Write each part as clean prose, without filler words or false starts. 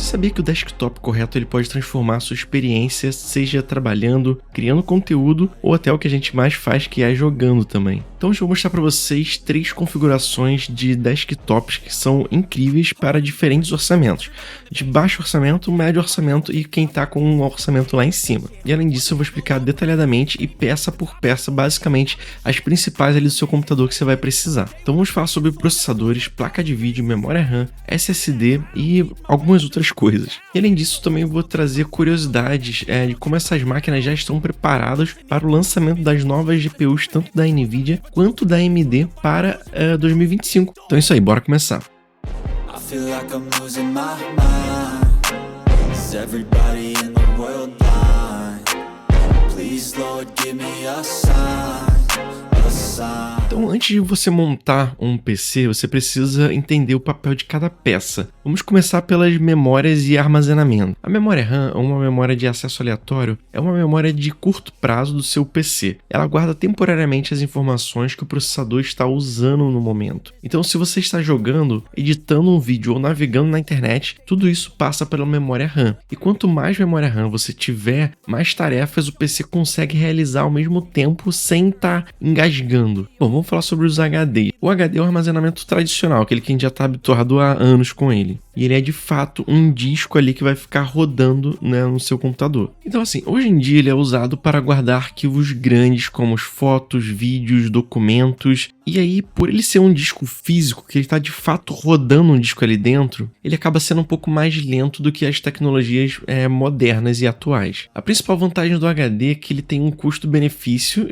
sabia que o desktop correto ele pode transformar a sua experiência, seja trabalhando, criando conteúdo ou até o que a gente mais faz, que é jogando também. Então hoje eu vou mostrar para vocês 3 configurações de desktops que são incríveis para diferentes orçamentos. De baixo orçamento, médio orçamento e quem está com um orçamento lá em cima. E além disso eu vou explicar detalhadamente e peça por peça basicamente as principais ali do seu computador que você vai precisar. Então vamos falar sobre processadores, placa de vídeo, memória RAM, SSD e algumas outras coisas. E além disso também vou trazer curiosidades de como essas máquinas já estão preparadas para o lançamento das novas GPUs tanto da Nvidia quanto da AMD para 2025. Então é isso aí, bora começar. Então, antes de você montar um PC, você precisa entender o papel de cada peça. Vamos começar pelas memórias e armazenamento. A memória RAM, uma memória de acesso aleatório, é uma memória de curto prazo do seu PC. Ela guarda temporariamente as informações que o processador está usando no momento. Então, se você está jogando, editando um vídeo ou navegando na internet, tudo isso passa pela memória RAM. E quanto mais memória RAM você tiver, mais tarefas o PC consegue realizar ao mesmo tempo sem estar engasgando. Bom, vamos falar sobre os HD. O HD é o armazenamento tradicional, aquele que a gente já está habituado há anos com ele. E ele é de fato um disco ali que vai ficar rodando, né, no seu computador. Então assim, hoje em dia ele é usado para guardar arquivos grandes como fotos, vídeos, documentos. E aí, por ele ser um disco físico, que ele está de fato rodando um disco ali dentro, ele acaba sendo um pouco mais lento do que as tecnologias modernas e atuais. A principal vantagem do HD é que ele tem um custo-benefício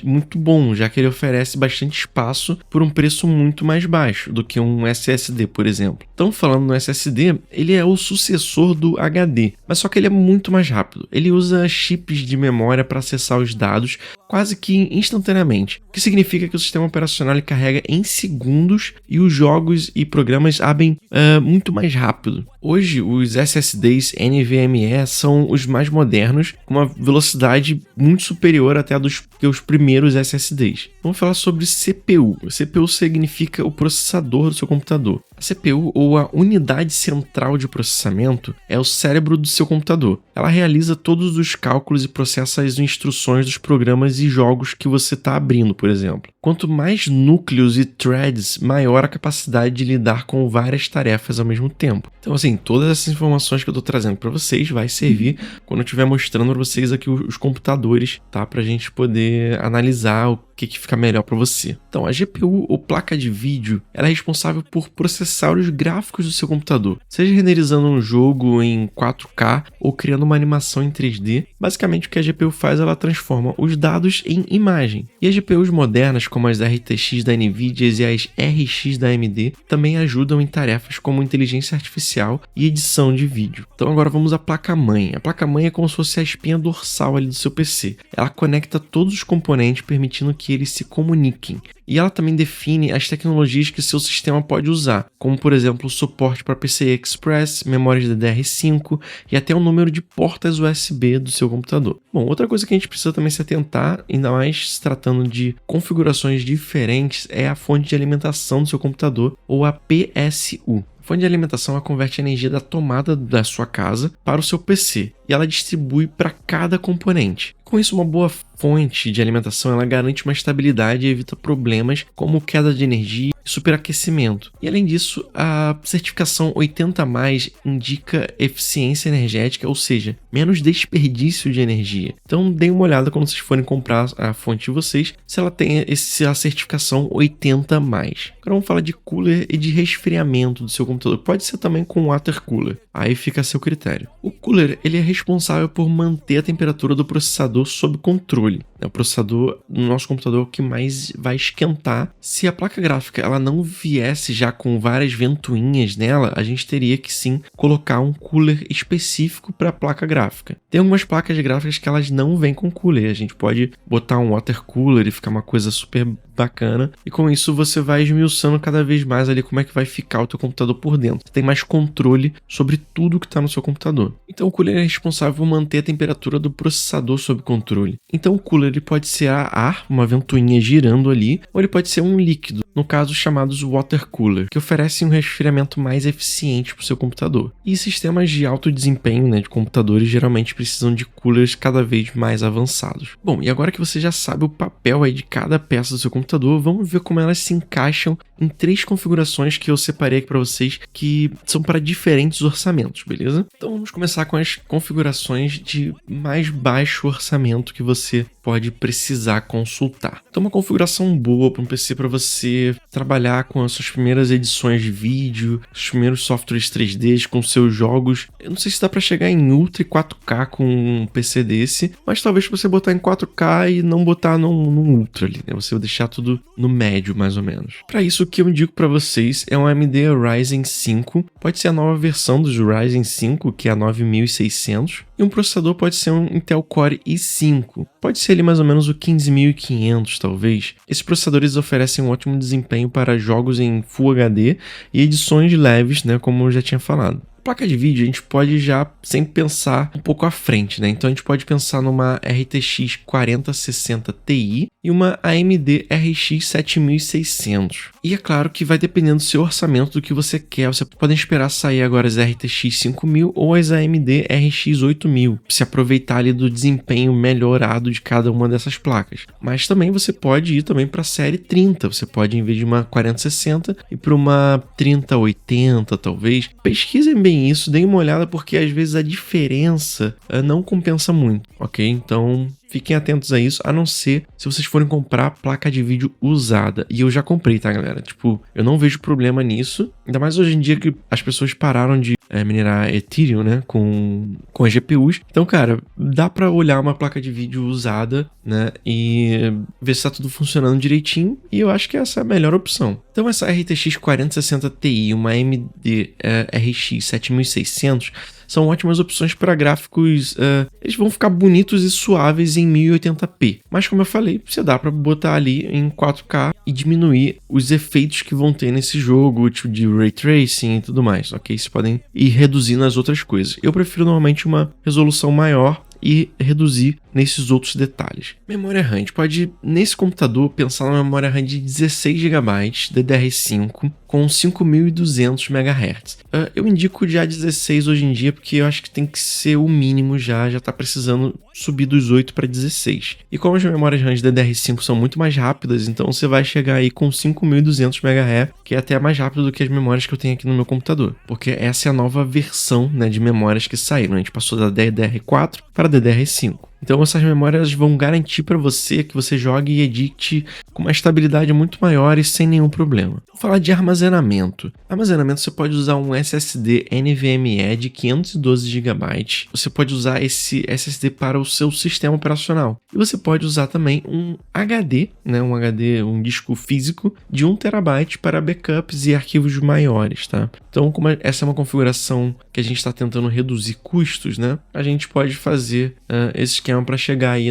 muito bom, já que ele oferece bastante espaço por um preço muito mais baixo do que um SSD, por exemplo. Então, falando no SSD, ele é o sucessor do HD, mas só que ele é muito mais rápido. Ele usa chips de memória para acessar os dados quase que instantaneamente, o que significa que o sistema operacional ele carrega em segundos e os jogos e programas abrem muito mais rápido. Hoje, os SSDs NVMe são os mais modernos, com uma velocidade muito superior até a dos que os primeiros SSDs. Vamos falar sobre CPU. O CPU significa o processador do seu computador. A CPU, ou a unidade central de processamento, é o cérebro do seu computador. Ela realiza todos os cálculos e processa as instruções dos programas e jogos que você está abrindo, por exemplo. Quanto mais núcleos e threads, maior a capacidade de lidar com várias tarefas ao mesmo tempo. Então, assim, todas essas informações que eu estou trazendo para vocês vai servir quando eu estiver mostrando para vocês aqui os computadores, tá? Para a gente poder analisar o que fica melhor para você. Então, a GPU ou placa de vídeo, ela é responsável por processar os gráficos do seu computador, seja renderizando um jogo em 4K ou criando uma animação em 3D. Basicamente, o que a GPU faz, ela transforma os dados em imagem. E as GPUs modernas, como as RTX da Nvidia e as RX da AMD, também ajudam em tarefas como inteligência artificial e edição de vídeo. Então, agora vamos à placa-mãe. A placa-mãe é como se fosse a espinha dorsal ali do seu PC. Ela conecta todos os componentes, permitindo que eles se comuniquem. E ela também define as tecnologias que seu sistema pode usar, como por exemplo o suporte para PCI Express, memórias DDR5 e até o número de portas USB do seu computador. Bom, outra coisa que a gente precisa também se atentar, ainda mais se tratando de configurações diferentes, é a fonte de alimentação do seu computador, ou a PSU. A fonte de alimentação ela converte a energia da tomada da sua casa para o seu PC e ela distribui para cada componente. Com isso, uma boa fonte de alimentação ela garante uma estabilidade e evita problemas como queda de energia e superaquecimento. E além disso, a certificação 80+, indica eficiência energética, ou seja, menos desperdício de energia. Então, deem uma olhada quando vocês forem comprar a fonte de vocês, se ela tem a certificação 80+. Agora vamos falar de cooler e de resfriamento do seu computador. Pode ser também com water cooler, aí fica a seu critério. O cooler ele é responsável por manter a temperatura do processador sob controle. O processador no nosso computador é o que mais vai esquentar. Se a placa gráfica ela não viesse já com várias ventoinhas nela, a gente teria que sim colocar um cooler específico para a placa gráfica. Tem algumas placas gráficas que elas não vêm com cooler. A gente pode botar um water cooler e ficar uma coisa super bacana. E com isso você vai esmiuçando cada vez mais ali como é que vai ficar o teu computador por dentro. Você tem mais controle sobre tudo que está no seu computador. Então o cooler é responsável por manter a temperatura do processador sob controle. Então o cooler cooler ele pode ser ar, uma ventoinha girando ali, ou ele pode ser um líquido, no caso chamados water cooler, que oferecem um resfriamento mais eficiente para o seu computador. E sistemas de alto desempenho, né, de computadores geralmente precisam de coolers cada vez mais avançados. Bom, e agora que você já sabe o papel aí de cada peça do seu computador, vamos ver como elas se encaixam em 3 configurações que eu separei aqui para vocês, que são para diferentes orçamentos, beleza? Então vamos começar com as configurações de mais baixo orçamento que você pode precisar consultar. Então uma configuração boa para um PC para você trabalhar com as suas primeiras edições de vídeo, os primeiros softwares 3D com seus jogos. Eu não sei se dá para chegar em Ultra e 4K com um PC desse, mas talvez você botar em 4K e não botar no Ultra ali, né? Você deixar tudo no médio mais ou menos. Para isso o que eu indico para vocês é um AMD Ryzen 5, pode ser a nova versão dos Ryzen 5, que é a 9600, e um processador pode ser um Intel Core i5, pode ser ali mais ou menos o 15500 talvez. Esses processadores oferecem um ótimo desempenho para jogos em Full HD e edições leves, né, como eu já tinha falado. Placa de vídeo a gente pode já sempre pensar um pouco à frente, né? Então a gente pode pensar numa RTX 4060 Ti e uma AMD RX 7600. E é claro que vai dependendo do seu orçamento, do que você quer. Você pode esperar sair agora as RTX 5000 ou as AMD RX 8000, se aproveitar ali do desempenho melhorado de cada uma dessas placas. Mas também você pode ir também para a série 30. Você pode, em vez de uma 4060, ir para uma 3080 talvez. Pesquisem bem isso, deem uma olhada, porque às vezes a diferença não compensa muito, ok? Então fiquem atentos a isso, a não ser se vocês forem comprar placa de vídeo usada. E eu já comprei, tá, galera? Tipo, eu não vejo problema nisso, ainda mais hoje em dia que as pessoas pararam de minerar Ethereum, né, com as GPUs. Então, cara, dá pra olhar uma placa de vídeo usada, né, e ver se tá tudo funcionando direitinho, e eu acho que essa é a melhor opção. Então, essa RTX 4060 Ti, uma AMD RX 7600, são ótimas opções para gráficos, eles vão ficar bonitos e suaves em 1080p. Mas como eu falei, você dá para botar ali em 4K e diminuir os efeitos que vão ter nesse jogo, tipo de Ray Tracing e tudo mais, ok? Vocês podem ir reduzindo as outras coisas. Eu prefiro normalmente uma resolução maior e reduzir nesses outros detalhes. Memória RAM, a gente pode, nesse computador, pensar na memória RAM de 16 GB DDR5 com 5200 MHz. Eu indico já 16 hoje em dia, porque eu acho que tem que ser o mínimo já tá precisando subir dos 8 para 16. E como as memórias RAM de DDR5 são muito mais rápidas, então você vai chegar aí com 5200 MHz, que é até mais rápido do que as memórias que eu tenho aqui no meu computador, porque essa é a nova versão, né, de memórias que saíram. A gente passou da DDR4 para DDR5. Então essas memórias vão garantir para você que você jogue e edite com uma estabilidade muito maior e sem nenhum problema. Vou falar de armazenamento. Armazenamento, você pode usar um SSD NVMe de 512 GB. Você pode usar esse SSD para o seu sistema operacional. E você pode usar também um HD, né, um disco físico de 1 TB para backups e arquivos maiores, tá? Então, como essa é uma configuração que a gente está tentando reduzir custos, né, a gente pode fazer esse esquema para chegar aí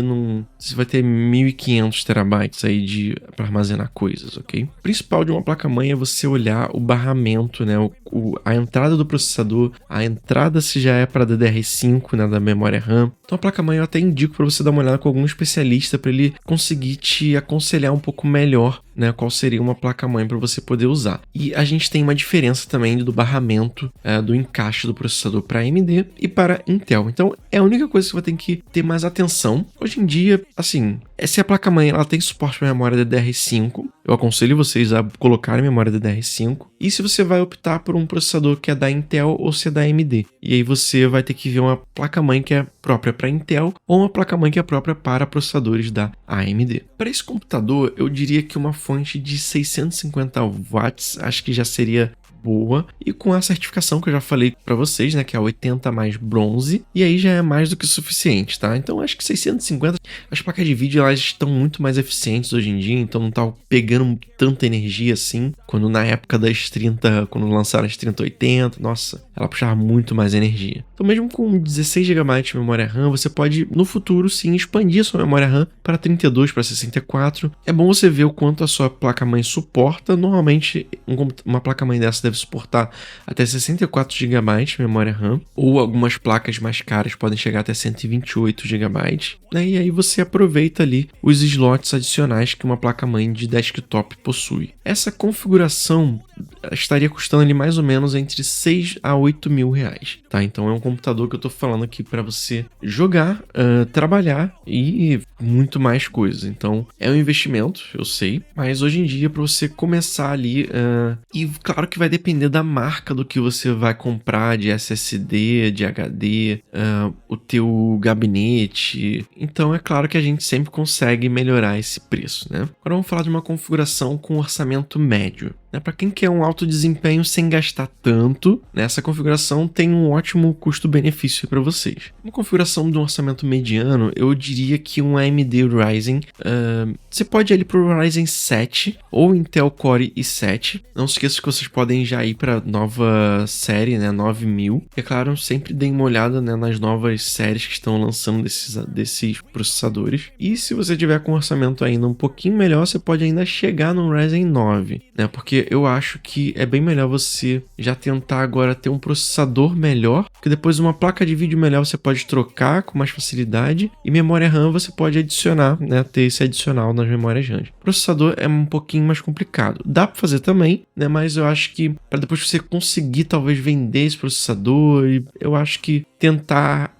você vai ter 1500 terabytes aí para armazenar coisas, ok? O principal de uma placa-mãe é você olhar o barramento, né, a entrada do processador, a entrada se já é para DDR5, né, da memória RAM. Então a placa-mãe eu até indico para você dar uma olhada com algum especialista para ele conseguir te aconselhar um pouco melhor, né, qual seria uma placa-mãe para você poder usar. E a gente tem uma diferença também do barramento, do encaixe do processador para AMD e para Intel. Então é a única coisa que você vai ter que ter mais atenção. Hoje em dia, assim, se a placa-mãe ela tem suporte para memória DDR5, eu aconselho vocês a colocarem memória DDR5. E se você vai optar por um processador que é da Intel ou se é da AMD. E aí você vai ter que ver uma placa-mãe que é própria para Intel ou uma placa-mãe que é própria para processadores da AMD. Para esse computador, eu diria que uma fonte de 650 watts acho que já seria boa, e com a certificação que eu já falei para vocês, né, que é 80 mais bronze, e aí já é mais do que o suficiente, tá? Então acho que 650, as placas de vídeo elas estão muito mais eficientes hoje em dia, então não tá pegando tanta energia assim, quando na época das 30, quando lançaram as 3080, nossa, ela puxava muito mais energia. Então mesmo com 16 GB de memória RAM, você pode no futuro sim expandir a sua memória RAM para 32, para 64. É bom você ver o quanto a sua placa-mãe suporta. Normalmente uma placa-mãe dessa deve suportar até 64 GB de memória RAM, ou algumas placas mais caras podem chegar até 128 GB, né? E aí você aproveita ali os slots adicionais que uma placa-mãe de desktop possui. Essa configuração estaria custando ali mais ou menos entre 6 a 8 mil reais, tá? Então é um computador que eu tô falando aqui para você jogar, trabalhar e muito mais coisas. Então é um investimento, eu sei, mas hoje em dia para você começar ali, e claro que vai depender da marca do que você vai comprar, de SSD, de HD, o teu gabinete. Então é claro que a gente sempre consegue melhorar esse preço, né? Agora vamos falar de uma configuração com orçamento médio. Para quem quer um alto desempenho sem gastar tanto, essa configuração tem um ótimo custo-benefício para vocês. Uma configuração de um orçamento mediano, eu diria que um AMD Ryzen, você pode ir para o Ryzen 7 ou Intel Core i7. Não se esqueça que vocês podem já ir para a nova série, né, 9000. E é claro, sempre deem uma olhada, né, nas novas séries que estão lançando desses processadores. E se você tiver com um orçamento ainda um pouquinho melhor, você pode ainda chegar no Ryzen 9, né, porque eu acho que é bem melhor você já tentar agora ter um processador melhor, porque depois uma placa de vídeo melhor você pode trocar com mais facilidade, e memória RAM você pode adicionar, né, ter esse adicional nas memórias RAM. O processador é um pouquinho mais complicado. Dá para fazer também, né, mas eu acho que para depois você conseguir talvez vender esse processador, eu acho que tentar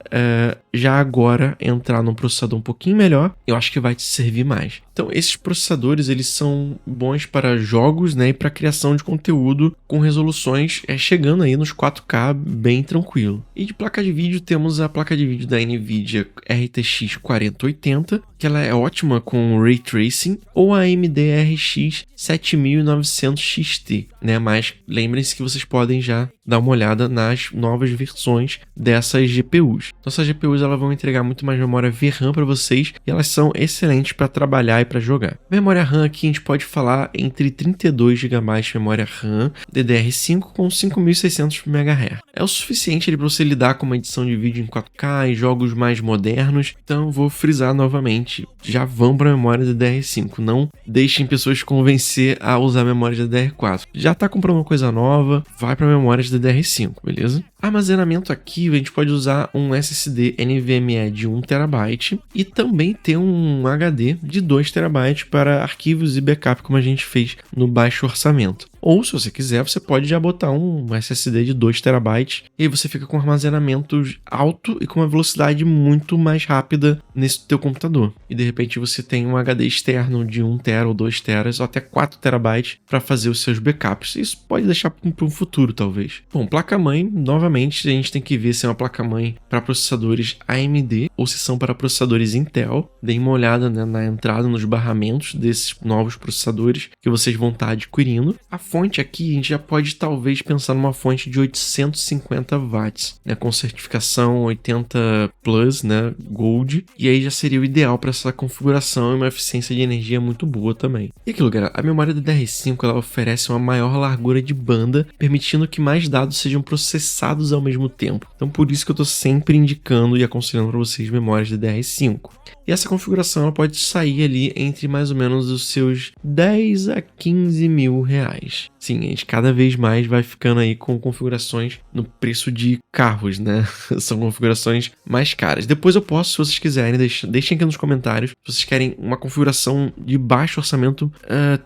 já agora entrar num processador um pouquinho melhor, eu acho que vai te servir mais. Então esses processadores, eles são bons para jogos, né, e para criação de conteúdo com resoluções chegando aí nos 4K bem tranquilo. E de placa de vídeo temos a placa de vídeo da Nvidia RTX 4080, que ela é ótima com Ray Tracing, ou a AMD RX 7900 XT, né? Mas lembrem-se que vocês podem já dar uma olhada nas novas versões dessas GPUs. Então essas GPUs elas vão entregar muito mais memória VRAM para vocês e elas são excelentes para trabalhar e para jogar. Memória RAM aqui a gente pode falar entre 32 GB de memória RAM DDR5 com 5600 MHz. É o suficiente para você lidar com uma edição de vídeo em 4K e jogos mais modernos. Então vou frisar novamente, já vão para a memória DDR5, não deixem pessoas convencer a usar a memória DDR4. Já está comprando uma coisa nova, vai para a memória de DDR5, beleza? Armazenamento aqui, a gente pode usar um SSD NVMe de 1TB e também ter um HD de 2TB para arquivos e backup, como a gente fez no baixo orçamento. Ou, se você quiser, você pode já botar um SSD de 2TB e aí você fica com armazenamento alto e com uma velocidade muito mais rápida nesse teu computador. E de repente você tem um HD externo de 1TB ou 2TB ou até 4TB para fazer os seus backups. Isso pode deixar para um futuro, talvez. Bom, placa-mãe, novamente, a gente tem que ver se é uma placa-mãe para processadores AMD ou se são para processadores Intel. Deem uma olhada, né, na entrada, nos barramentos desses novos processadores que vocês vão estar adquirindo. A fonte aqui, a gente já pode talvez pensar numa fonte de 850 watts, né, com certificação 80 Plus, né, Gold, e aí já seria o ideal para essa configuração e uma eficiência de energia muito boa também. E aquilo, galera, a memória DDR5 ela oferece uma maior largura de banda, permitindo que mais dados sejam processados ao mesmo tempo. Então por isso que eu estou sempre indicando e aconselhando para vocês memórias DDR5. E essa configuração ela pode sair ali entre mais ou menos os seus 10 a 15 mil reais. Sim, a gente cada vez mais vai ficando aí com configurações no preço de carros, né? São configurações mais caras. Depois eu posso, se vocês quiserem, deixem aqui nos comentários se vocês querem uma configuração de baixo orçamento,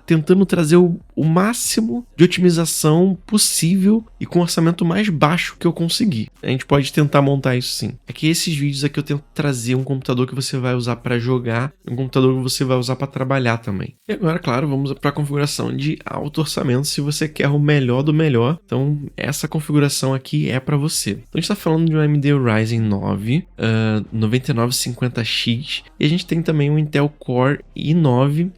tentando trazer o máximo de otimização possível e com o orçamento mais baixo que eu conseguir. A gente pode tentar montar isso sim. É que esses vídeos aqui eu tento trazer um computador que você vai usar para jogar, um computador que você vai usar para trabalhar também. E agora, claro, vamos para a configuração de alto orçamento, se você quer o melhor do melhor. Então, essa configuração aqui é para você. Então, a gente está falando de um AMD Ryzen 9 9950X e a gente tem também um Intel Core i9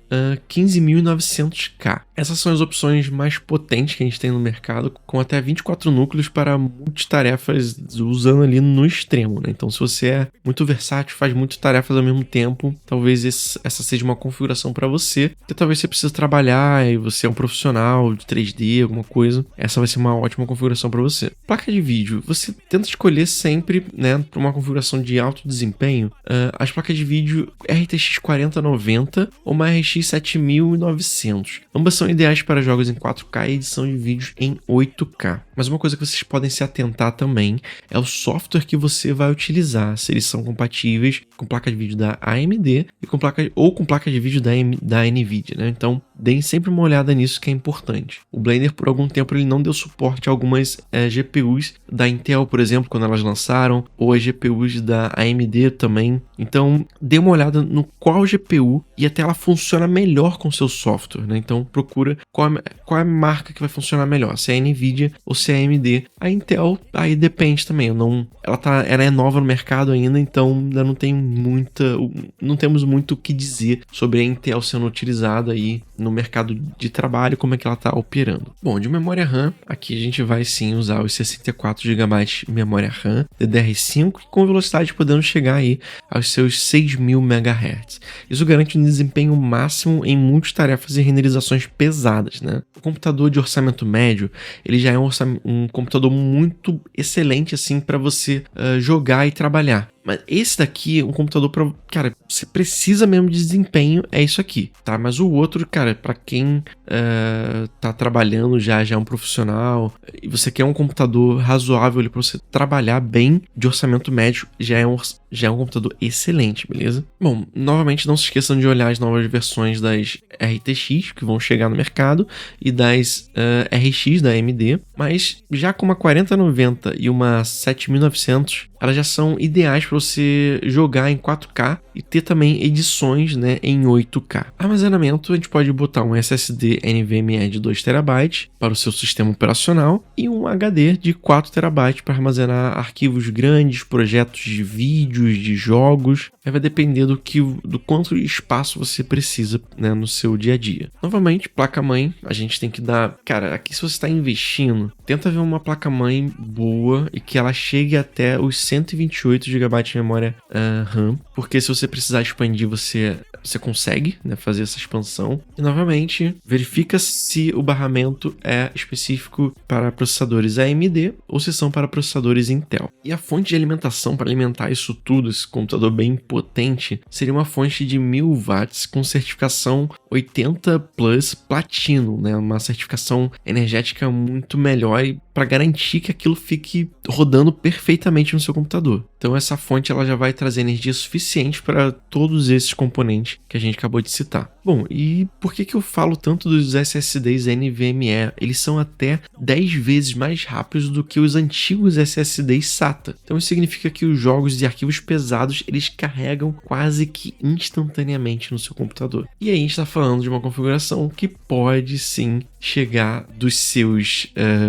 15900K. Essas são as opções mais potentes que a gente tem no mercado, com até 24 núcleos para multitarefas, usando ali no extremo, né? Então, se você é muito versátil, faz muitas tarefas ao mesmo tempo, talvez essa seja uma configuração para você, porque talvez você precise trabalhar e você é um profissional de 3D, alguma coisa, essa vai ser uma ótima configuração para você. Placa de vídeo, você tenta escolher sempre, né, para uma configuração de alto desempenho, as placas de vídeo RTX 4090 ou uma RX 7900. Ambas são ideais para jogos em 4K e edição de vídeos em 8K. Mas uma coisa que vocês podem se atentar também é o software que você vai utilizar, se eles são compatíveis com placa de vídeo da AMD e com placa de vídeo da NVIDIA, né? Então, deem sempre uma olhada nisso, que é importante. O Blender, por algum tempo, ele não deu suporte a algumas GPUs da Intel, por exemplo, quando elas lançaram, ou as GPUs da AMD também. Então, dê uma olhada no qual GPU e até ela funciona melhor com seu software, né? Então, procura qual é a marca que vai funcionar melhor, se é a NVIDIA ou se é a AMD. A Intel, aí depende também. Ela é nova no mercado ainda, então ainda não temos muito o que dizer sobre a Intel sendo utilizada aí no mercado de trabalho, como é que ela está operando. Bom, de memória RAM, aqui a gente vai sim usar os 64 GB de memória RAM DDR5, com velocidade podendo chegar aí aos seus 6.000 MHz. Isso garante um desempenho máximo em multitarefas e renderizações pesadas, né? O computador de orçamento médio, ele já é um computador muito excelente assim para você jogar e trabalhar. Mas esse daqui é um computador para, cara, você precisa mesmo de desempenho, é isso aqui, tá? Mas o outro, cara, para quem tá trabalhando já é um profissional e você quer um computador razoável para você trabalhar bem de orçamento médio, já é um computador excelente, beleza? Bom, novamente não se esqueçam de olhar as novas versões das RTX que vão chegar no mercado e das RX da AMD, mas já com uma 4090 e uma 7900, elas já são ideais para você jogar em 4K e ter também edições, né, em 8K. Armazenamento, a gente pode botar um SSD NVMe de 2TB para o seu sistema operacional e um HD de 4TB para armazenar arquivos grandes, projetos de vídeos, de jogos. Aí vai depender do quanto espaço você precisa, né, no seu dia a dia. Novamente, placa-mãe, a gente tem que dar... Cara, aqui se você está investindo, tenta ver uma placa-mãe boa e que ela chegue até os 128 GB de memória RAM, porque se você precisar expandir, você consegue, né, fazer essa expansão. E novamente, verifica se o barramento é específico para processadores AMD ou se são para processadores Intel. E a fonte de alimentação para alimentar isso tudo, esse computador bem potente, seria uma fonte de 1000 watts com certificação 80 Plus Platino, né, uma certificação energética muito melhor e para garantir que aquilo fique rodando perfeitamente no seu computador. Então essa fonte ela já vai trazer energia suficiente para todos esses componentes que a gente acabou de citar. Bom, e por que eu falo tanto dos SSDs NVMe? Eles são até 10 vezes mais rápidos do que os antigos SSDs SATA. Então isso significa que os jogos e arquivos pesados eles carregam quase que instantaneamente no seu computador. E aí a gente está falando de uma configuração que pode sim chegar dos seus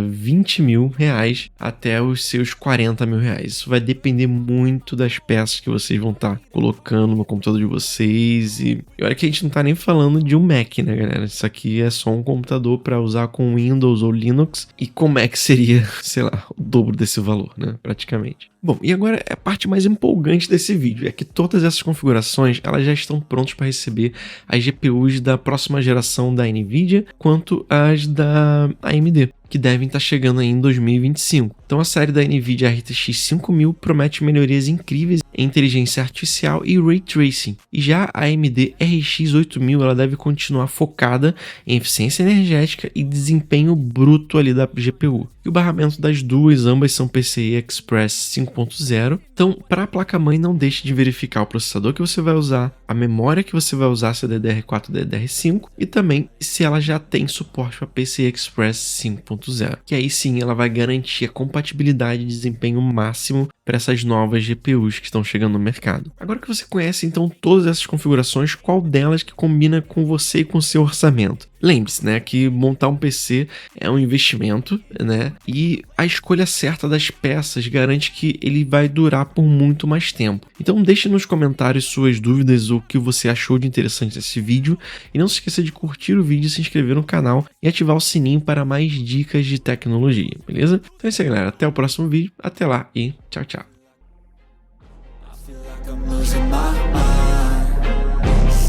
20 mil reais até os seus 40 mil reais. Isso vai depender muito das peças que vocês vão estar colocando no computador de vocês. E olha que a gente não está nem falando de um Mac, né, galera? Isso aqui é só um computador para usar com Windows ou Linux. E com Mac seria, sei lá, o dobro desse valor, né? Praticamente. Bom, e agora a parte mais empolgante desse vídeo é que todas essas configurações elas já estão prontas para receber as GPUs da próxima geração da NVIDIA quanto as da AMD, que devem estar chegando aí em 2025. Então a série da NVIDIA RTX 5000 promete melhorias incríveis em inteligência artificial e Ray Tracing. E já a AMD RX 8000 ela deve continuar focada em eficiência energética e desempenho bruto ali da GPU. E o barramento das duas, ambas são PCI Express 5.0. Então, para a placa-mãe, não deixe de verificar o processador que você vai usar, a memória que você vai usar, se é DDR4 ou DDR5, e também se ela já tem suporte para PCI Express 5.0. Que aí sim ela vai garantir a compatibilidade e desempenho máximo para essas novas GPUs que estão estão chegando no mercado. Agora que você conhece então todas essas configurações, qual delas que combina com você e com o seu orçamento? Lembre-se, né, que montar um PC é um investimento, né, e a escolha certa das peças garante que ele vai durar por muito mais tempo. Então deixe nos comentários suas dúvidas ou o que você achou de interessante nesse vídeo, e não se esqueça de curtir o vídeo, se inscrever no canal e ativar o sininho para mais dicas de tecnologia, beleza? Então é isso aí, galera, até o próximo vídeo, até lá e tchau, tchau.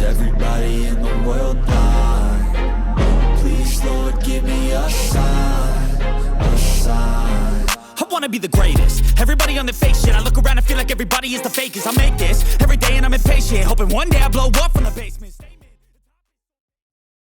Everybody in the world blind. Please, Lord, give me a sign, a sign. I wanna be the greatest. Everybody on the fake shit. I look around and feel like everybody is the fakest. I make this every day and I'm impatient, hoping one day I blow up from the basement.